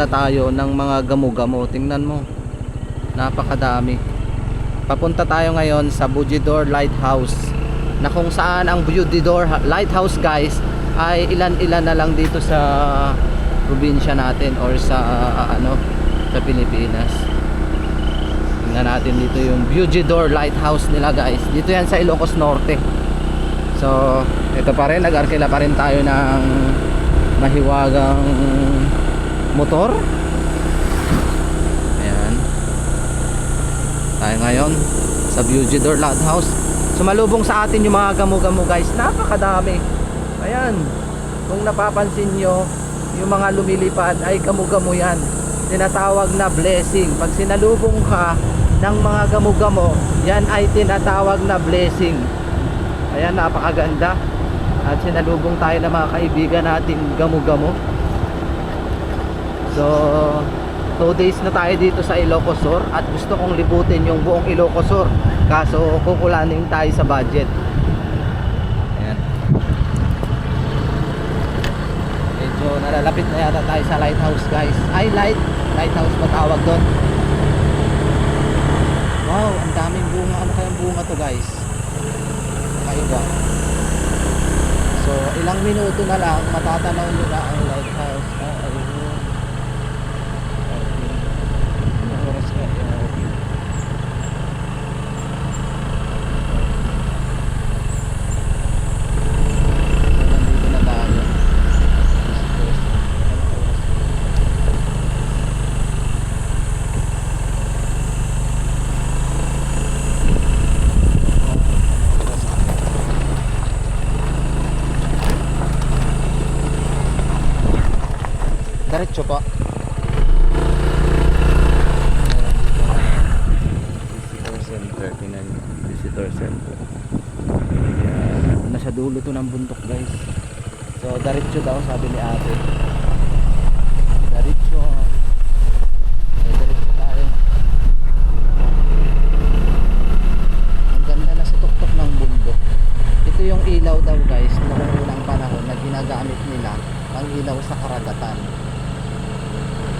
muna tayo ng mga gamo-gamo. Tingnan mo, napakadami. Papunta tayo ngayon sa Bujidor Lighthouse, na kung saan ang Bujidor Lighthouse guys ay ilan-ilan na lang dito sa probinsya natin or sa sa Pilipinas. Tingnan natin dito yung Bujidor Lighthouse nila guys. Dito yan sa Ilocos Norte. So ito pa rin, nag-arkila pa rin tayo ng mahiwagang motor. Ayan, tayo ngayon sa Bujidor Lighthouse. Sumalubong sa atin yung mga gamo-gamo guys, napakadami. Ayan, kung napapansin nyo, yung mga lumilipad ay gamo-gamo yan, tinatawag na blessing. Pag sinalubong ka ng mga gamo-gamo, yan ay tinatawag na blessing. Ayan, napakaganda. At sinalubong tayo ng mga kaibigan natin gamo-gamo. So 2 days na tayo dito sa Ilocos Sur at gusto kong libutin yung buong Ilocos Sur, kaso kukulanin tayo sa budget. Ayan, medyo nalalapit na yata tayo sa lighthouse guys. Ay, lighthouse ba tawag doon? Wow, ang daming bunga. Ano kayang bunga to guys? Kaiba. So ilang minuto na lang matatanaw nyo na ang lighthouse. Diretso pa. Visitor center, tinan nyo. Visitor center. Ayan. Nasa dulo to ng bundok guys. So diretso daw sabi ni ate. Diretso. So, diretso tayo. Ang ganda na sa tuktok ng bundok. Ito yung ilaw daw guys, noong unang panahon na ginagamit nila ang ilaw sa karagatan.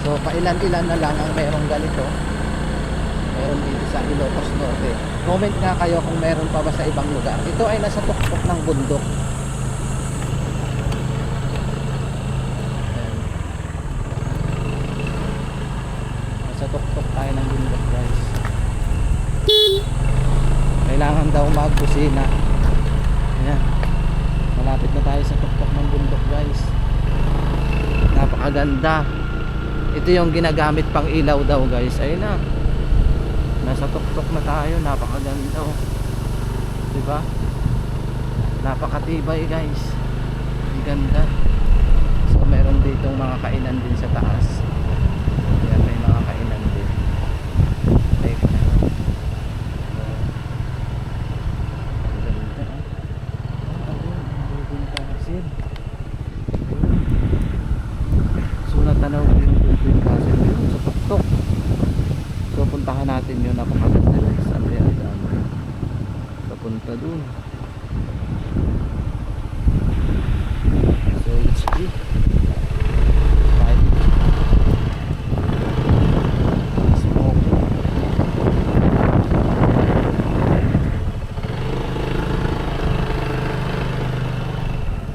So pailan-ilan na lang ang mayroong ganito. Meron dito sa Ilocos Norte. Comment nga kayo kung meron pa ba sa ibang lugar. Ito ay nasa tuktok ng bundok. Ayan. Nasa tuktok tayo ng bundok guys. Kailangan daw magkusina. Ayan, malapit na tayo sa tuktok ng bundok guys. Napakaganda. Ito yung ginagamit pang ilaw daw guys. Ayun na, nasa tuktok na tayo. Napakaganda oh. Diba? Napakatibay guys. Ang ganda. So meron ditong mga kainan din sa taas. Ayan, may mga kainan din. May kainan. Ang ganda oh. Ayun, kasid. So natanaw ko yung Bugin Castle yun sa tuktok. So puntahan natin yun. Napakaganda guys. Ano yan? Papunta dun. So let's go.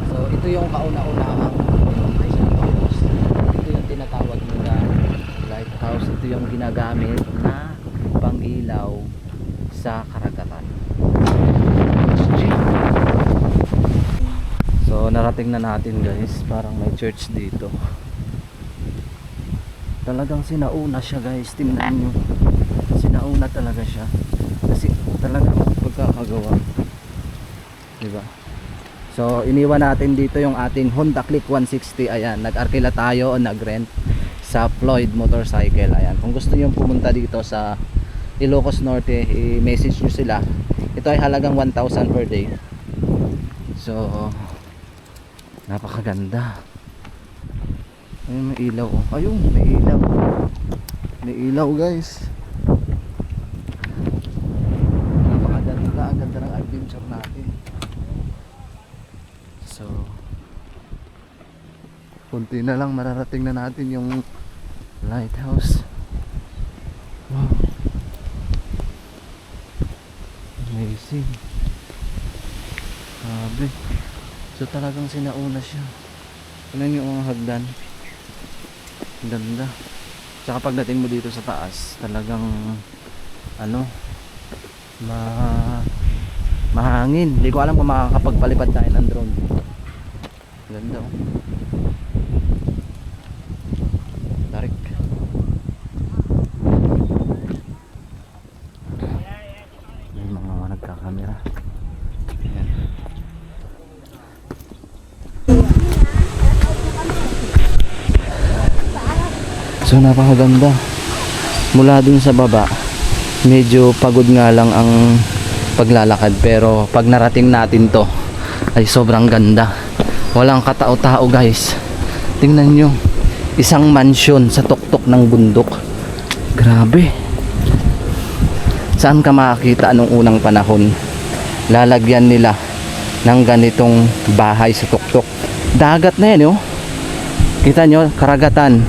So ito yung kauna-unahang tinatawag nila lighthouse. Ito yung ginagamit na pangilaw sa karagatan. So narating na natin guys. Parang may church dito. Talagang sinauna siya guys. Tingnan nyo, sinauna talaga siya kasi talagang pagkakagawa, diba? So iniwan natin dito yung ating Honda Click 160. Ayan, nag-arkila tayo o nag-rent sa Floyd Motorcycle. Ayan, kung gusto niyo pumunta dito sa Ilocos Norte, i-message nyo sila. Ito ay halagang 1,000 per day. So napakaganda. Ayun, may ilaw oh. Ayun, may ilaw. May ilaw guys. Napakaganda. Ang ganda ng adventure natin. So kunti na lang mararating na natin yung Lighthouse. Wow. Amazing. Grabe. So talagang sinauna siya. Tingnan yung mga hagdan. Ganda. Tsaka pagdating mo dito sa taas, talagang ano, mahangin. Hindi ko alam kung makakapagpalipad tayo ng drone. Ganda oh. Tarik. May mga nagkakamera. Ayan. So napakaganda. Mula dun sa baba, medyo pagod nga lang ang paglalakad, pero pag narating natin to ay sobrang ganda. Walang katao-tao guys. Tingnan nyo, isang mansion sa tuktok ng bundok. Grabe. Saan ka makakita anong unang panahon? Lalagyan nila ng ganitong bahay sa tuktok. Dagat na yan oh. Kita nyo, karagatan.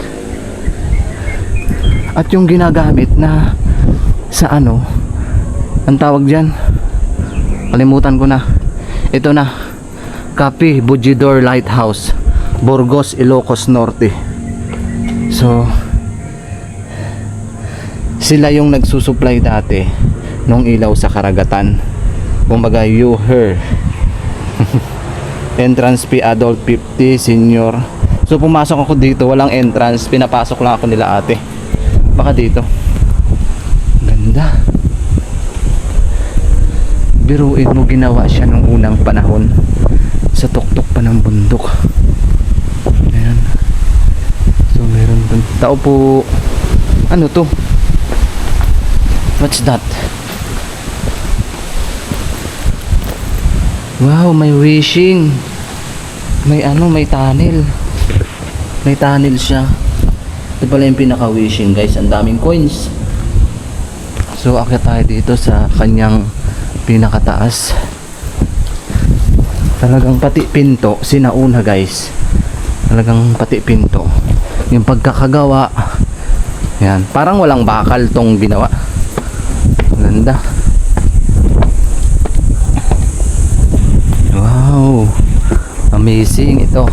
At yung ginagamit na sa ano, ang tawag dyan, kalimutan ko na. Ito na, Cape Bujidor Lighthouse, Burgos, Ilocos Norte. So sila yung nagsusupply dati nung ilaw sa karagatan. Kumbaga you her. Entrance fee adult 50, senior. So pumasok ako dito, walang entrance, pinapasok lang ako nila ate. Baka dito. Ganda. Biruin mo, ginawa siya nung unang panahon sa tuktok pa ng bundok. Ayan. So meron dun tao po. Ano to? What's that? Wow, may wishing. May ano, may tunnel. May tunnel siya. Ito pala yung pinaka-wishing guys. Ang daming coins. So akyat tayo dito sa kanyang pinakataas. Talagang pati pinto sinauna guys. Talagang pati pinto. Yung pagkakagawa. Yan. Parang walang bakal tong ginawa. Ganda. Wow. Amazing ito.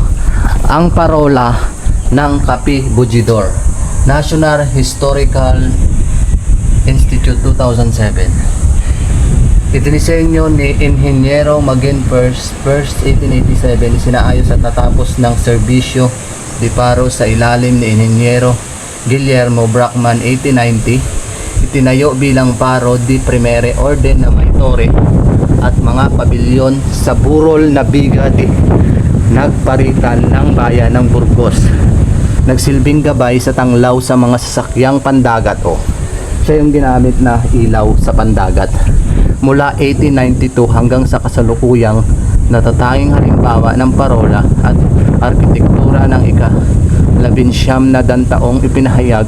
Ang parola ng Cape Bujidor, National Historical Institute 2007. Itinisenyo ni Inhinyero Magin first 1887, sinaayos at natapos ng serbisyo di paro sa ilalim ni Inhinyero Guillermo Bracman 1890. Itinayo bilang paro di primere orden na may tore at mga pabilyon sa burol na biga di nagparitan ng bayan ng Burgos. Nagsilbing gabay sa tanglaw sa mga sasakyang pandagat o. Siya yung ginamit na ilaw sa pandagat. Mula 1892 hanggang sa kasalukuyang natatanging halimbawa ng parola at arkitektura ng ika-19 na dantaong ipinahayag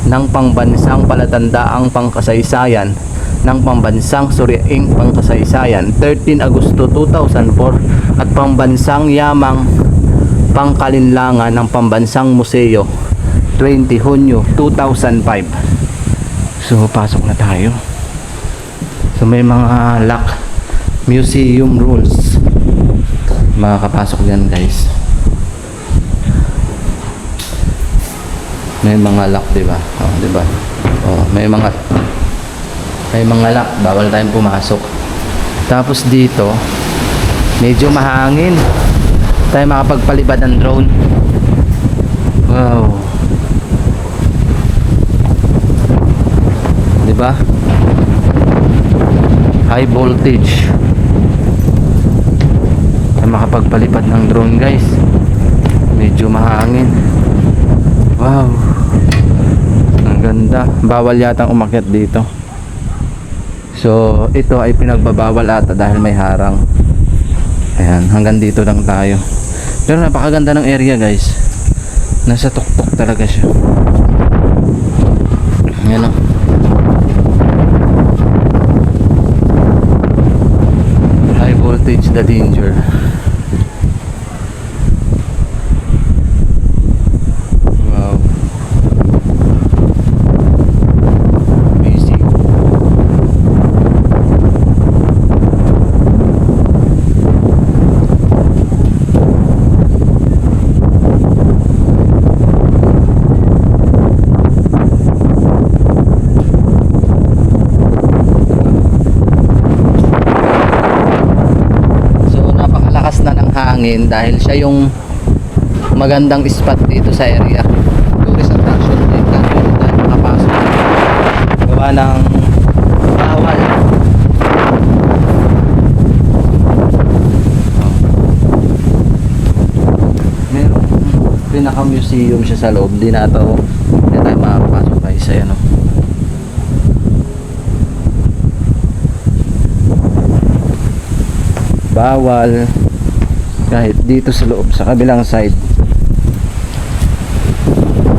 ng pangbansang palatandaang pangkasaysayan ng pambansang suriaing pangkasaysayan 13 Agosto 2004 at pambansang yamang pangkalinlangan ng pambansang museo 20 Hunyo 2005. So pasok na tayo. So may mga lock museum rules. Makakapasok yan guys. May mga lock, 'di ba? Oh, 'di ba? Oh, may mga lock, bawal tayong pumasok. Tapos dito medyo mahangin. Tayo makapagpalipad ng drone. Wow. 'Di ba? High voltage. Tayo makapagpalipad ng drone, guys. Medyo mahangin. Wow. Ang ganda. Bawal yatang umakyat dito. So, ito ay pinagbabawal ata dahil may harang. Ayan, hanggang dito lang tayo. Pero napakaganda ng area guys. Nasa tuktok talaga siya. Ayan o. High voltage, the danger. Wow. hangin dahil siya yung magandang spot dito sa area. Tourist attraction din dahil tayo makapasok. Gawa ng bawal. Meron pinaka-museum siya sa loob. Di na tayo makapasok guys. Ayan o. Bawal kahit dito sa loob sa kabilang side.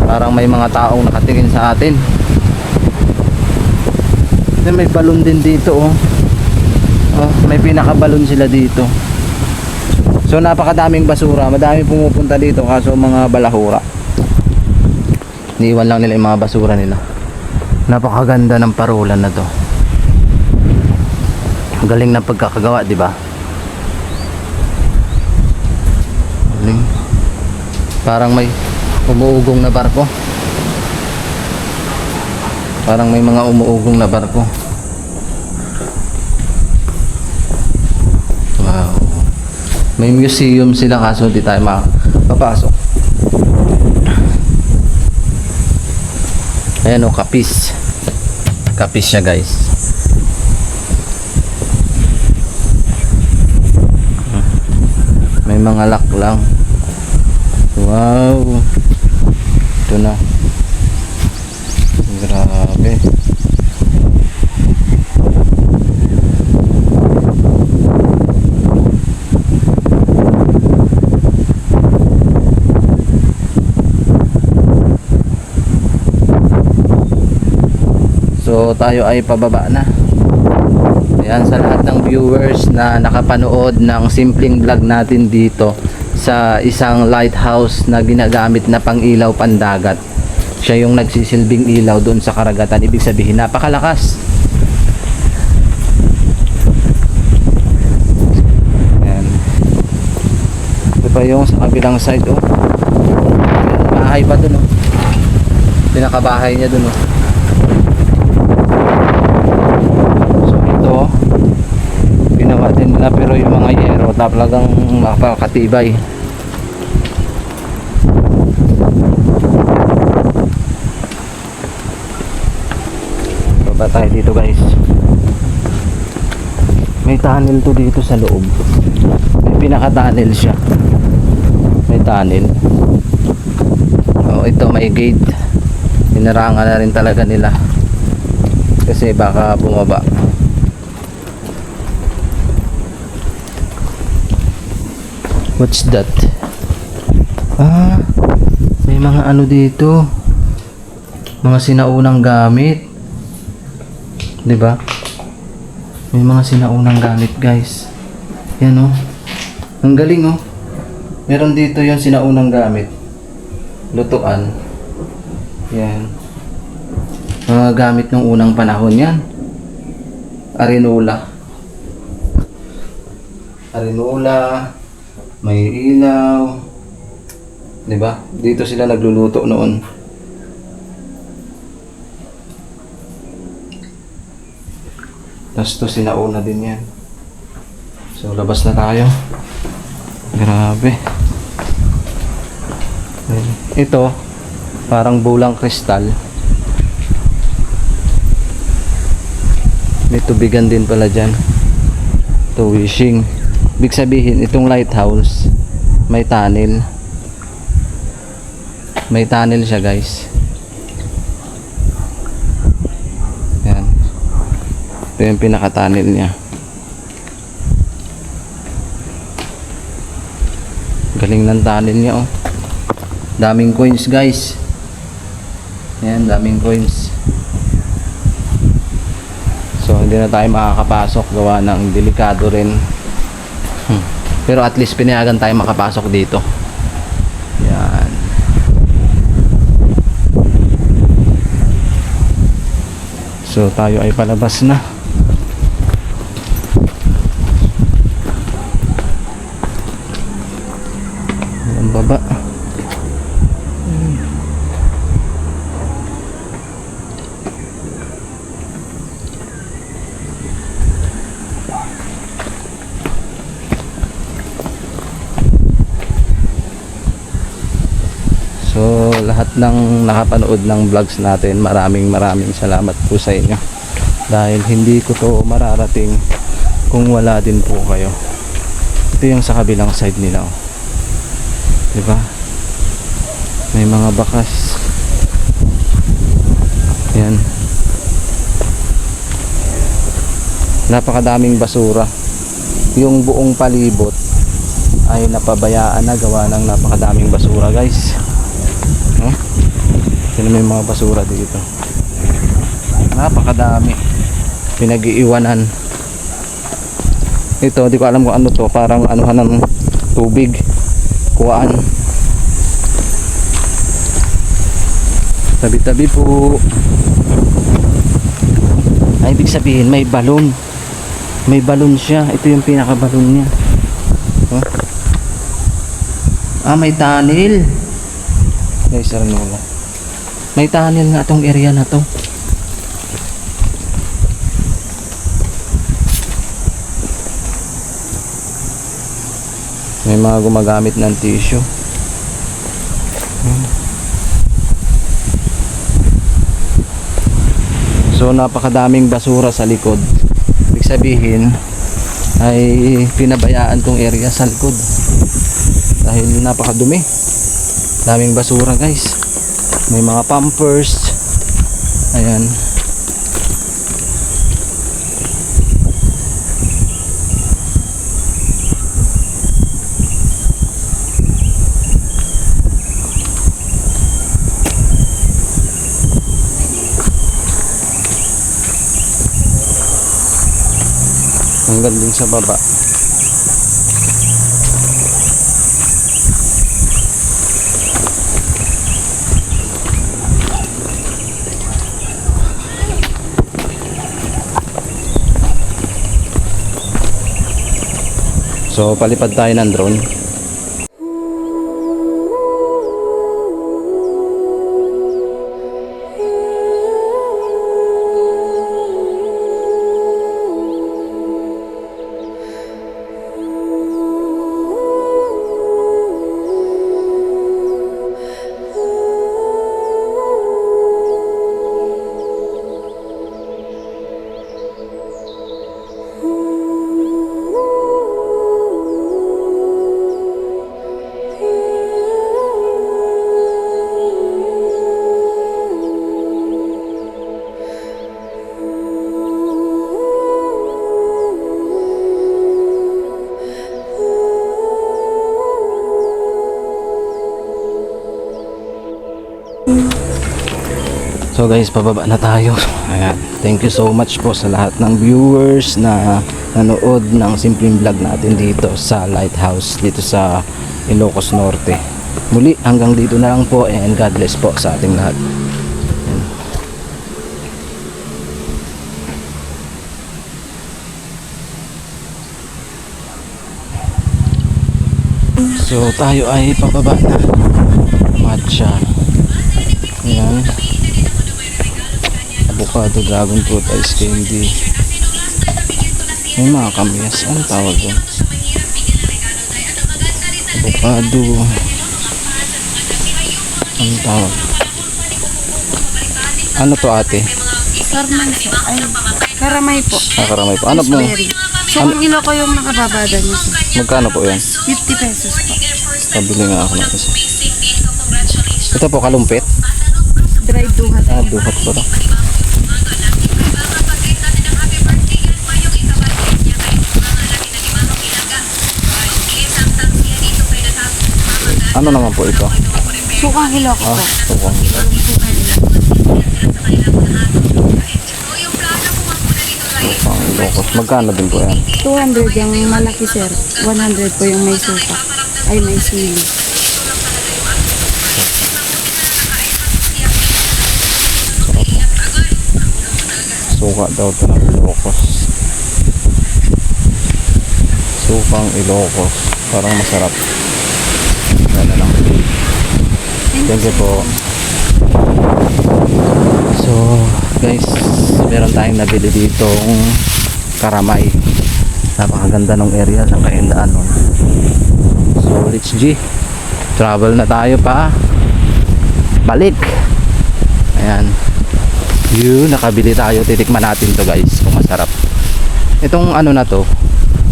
Parang may mga taong nakatingin sa atin. May balon din dito oh. Oh, may pinaka-balon sila dito. So napakadaming basura, madami pumupunta dito kaso mga balahura. Niiwan lang nila yung mga basura nila. Napakaganda ng parulan na to. Galing na pagkakagawa, di ba? Parang may umuugong na barko. Parang may mga umuugong na barko. Wow. May museum sila kaso di tayo makapasok. Ayan o, kapis. Kapis siya guys. May mga lock lang. Wow. Ito na. Grabe. So tayo ay pababa na. Ayan, sa lahat ng viewers na nakapanood ng simpleng vlog natin dito sa isang lighthouse na ginagamit na pang ilaw pandagat. Siya yung nagsisilbing ilaw doon sa karagatan. Ibig sabihin napakalakas. Ayan. Ito pa yung sa kabilang side oh. Bahay pa doon oh. Pinakabahay niya doon oh. So ito ginawa din nila pero yung mga yero talagang makakatibay. Baba tayo dito guys. May tunnel to dito sa loob. May pinaka-tunnel siya. May tunnel. Oh, ito may gate. Pinarangan na rin talaga nila. Kasi baka bumaba. What's that? Ah, may mga ano dito. Mga sinaunang gamit. 'Di ba? May mga sinaunang gamit, guys. Yan oh. Ang galing oh. Meron dito 'yung sinaunang gamit. Lutuan. Yan. Mga gamit ng unang panahon 'yan. Arenola. Arenola. May ilaw. 'Di ba? Dito sila nagluluto noon. Tapos to sinauna din 'yan. So labas na tayo. Grabe. Ito parang bulang kristal. May tubigan din pala diyan. To wishing. Ibig sabihin, itong lighthouse may tunnel. May tunnel siya, guys. Yan. Ito yung pinaka-tunnel niya. Galing ng tunnel niya, oh. Daming coins, guys. Yan, daming coins. So, hindi na tayo makakapasok. Gawa ng delikado rin. Pero at least pinayagan tayo makapasok dito. Yan. So tayo ay palabas na. Ang baba. lahat ng nakapanood ng vlogs natin, maraming salamat po sa inyo. Dahil hindi ko to mararating kung wala din po kayo. Ito yung sa kabilang side nila, oh. Diba? May mga bakas. Yan. Napakadaming basura. Yung buong palibot ay napabayaan na, gawa ng napakadaming basura, guys. No? Sino may mga basura dito? Napakadami. Pinag-iiwanan. Ito, di ko alam kung ano to. Parang anuhan ng tubig. Kuwaan. Tabi-tabi po. Ay, ibig sabihin may balon. May balon siya. Ito yung pinaka-balon niya. Huh? Ah, may tunnel. Guys, Arnola. May tunnel nga tong area na to. May mga gumagamit ng tissue. So napakadaming basura sa likod. Ibig sabihin ay pinabayaan tong area sa likod dahil napakadumi. Daming basura, guys. May mga pampers. Ayan. Hanggang din sa baba. So palipad tayo ng drone. So guys, pababa na tayo. Ayan. Thank you so much po sa lahat ng viewers na nanood ng simpleng vlog natin dito sa Lighthouse, dito sa Ilocos Norte. Muli, hanggang dito na lang po, and God bless po sa ating lahat. Ayan. So tayo ay pababa na. Matcha. Ayan. Avocado, dragon fruit, ice candy. May mga kamyas. Ano tawag doon? Avocado. Ano tawag? Ano to, ate? Karamay po. Ay, karamay po. Ah, karamay po. Ano mo? Raspberry. So, kung ilo ko yung nakababada niya sir. Magkano po yan? 50 pesos po. Pabili nga ako ng isa. Ito po, kalumpit. Dry duhat. Ah, duhat po to. Ano naman po ito? Sukang ilo ko po. Tukong. Tukong Ilocos. Magkano din po yan? 200 yung malaki sir. 100 po yung may suka. Ay, may sili. Suka daw ito ng Ilocos. Sukang Ilocos. Parang masarap. Yan na lang. Thank you po. So guys, meron tayong nabili ditong karamay. Napakaganda ng area ng kaindaan nun. So let's G, travel na tayo pa. balik. Ayan. Yun, nakabili tayo. Titikman natin to guys kung masarap. Itong ano na to,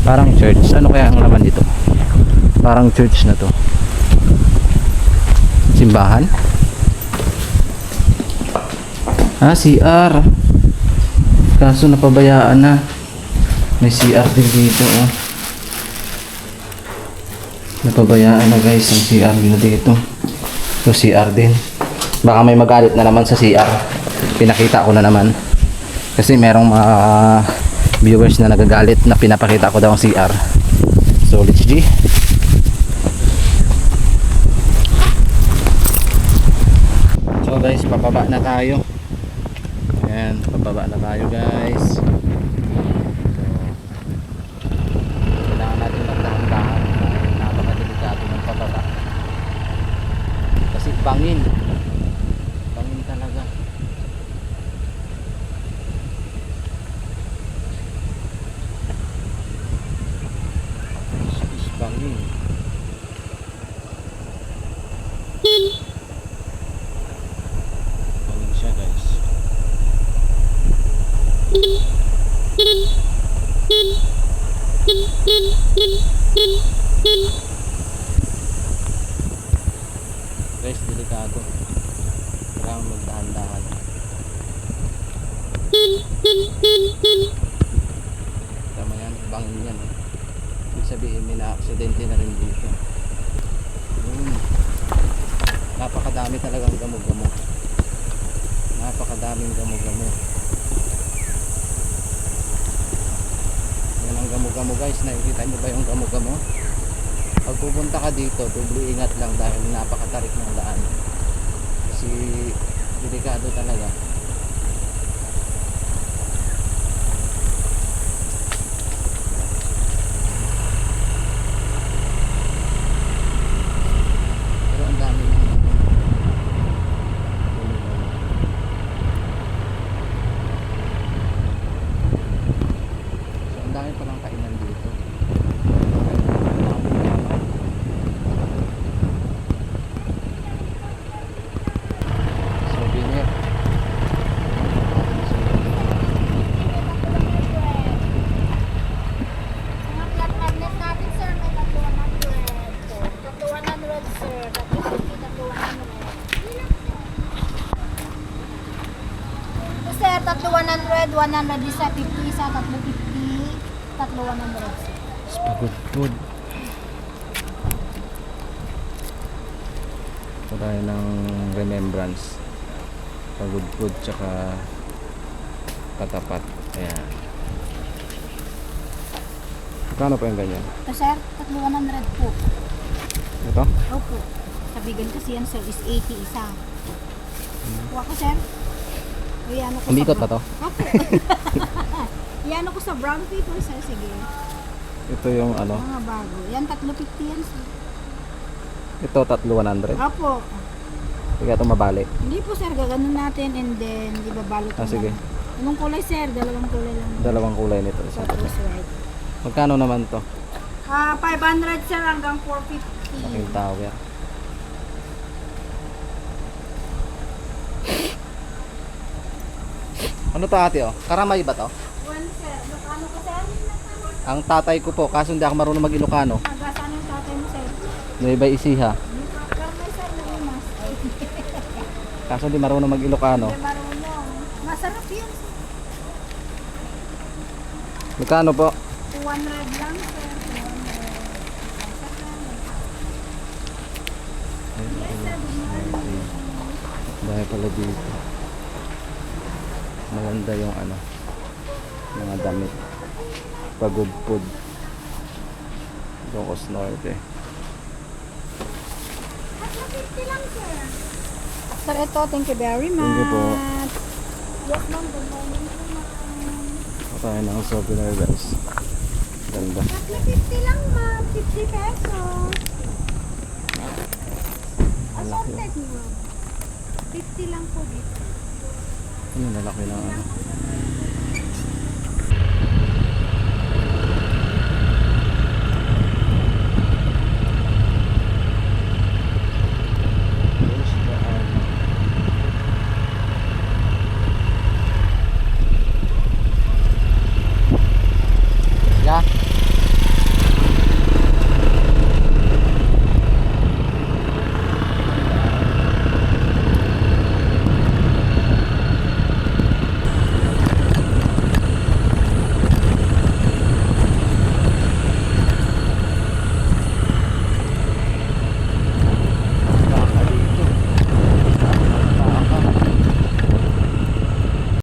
parang church. Ano kaya ang laman dito? Parang church na to. Simbahan? CR. Kaso napabayaan na. May CR din dito oh. Napabayaan na guys ang CR nila dito. So CR din. Baka may magalit na naman sa CR. Pinakita ko na naman. Kasi merong mga viewers na nagagalit na pinapakita ko daw ang CR. So let's G. So guys, papaba na tayo. Ayan, papaba na tayo guys. So, kailangan natin magdahan-dahan dahil napakadelikado ng pababa. Kasi bangin. Bangin talaga. Is bangin. Bangin siya guys. Guys, delikado. Kailangan magdahan-dahan. Tama yan, bangin yan. Ibig sabihin, may na-aksidente na rin dito. Napakadami talagang gamo-gamo. Napakadaming gamo-gamo. Yan ang gamo-gamo guys. Nakikita nyo ba yung gamo-gamo? Pag pupunta ka dito, doble ingat lang dahil napakatarik ng daan. Kasi delikado talaga. Pero ang dami ng so ang dami palang kainan dito. Souvenir. Mga flat magnet natin, sir, may tatlo 100. Tatlo 100, sir. Tatlo 50, tatlo 100. Ito, sir, tatlo 100, 100 isa, 50 isa, tatlo 50, tatlo 100, sir. Pagod-pod. Ito tayo ng remembrance. Pagod-pod tsaka katapat. Ayan. Magkano pa yung ganyan? Ito, sir, tatlo 100 po. Ito? Opo. Sabigan kasi yan, sir, is 80 isa. Kuha ko, sir. Iyan ko Umikot pa to? Opo. Iyan ko sa brown paper, sir. Sige. Ito yung ano. Mga bago. Yan, tatlo 50 yan, sir. Ito 3,100. Opo. Sige ito mabali. Hindi po, sir. Gaganon natin and then ibabalot ko Sige. lang. Anong kulay, sir? Dalawang kulay lang. Dalawang kulay nito. Isa Tapos ito. white. Magkano naman to? 500, sir, hanggang 450. Yung tower. Ano to ate oh? Karamay ba to? One, sir. Ano ko, sir? Ang tatay ko po, kaso hindi ako marunong mag-Ilocano. Magasan yung tatay mo, sir. Nueva Ecija. Karmay, sir, na umas. Ay, Kaso hindi marunong mag-Ilocano. hindi marunong. Masarap yun, sir. Magkano po? 200 lang, sir. 200. Dahil pala dito. Maganda yung ano, mga damit. Pagod-pod. Doon ko snorte. Sir, ito, thank you very much. Thank you po. Yes, ma'am. Good morning po, ma'am. Tayo ng souvenir guys. Ganda. 50 lang, ma'am. 50 pesos. Assorted, ma'am. 50 lang po dito. Ano lalaki ng ano.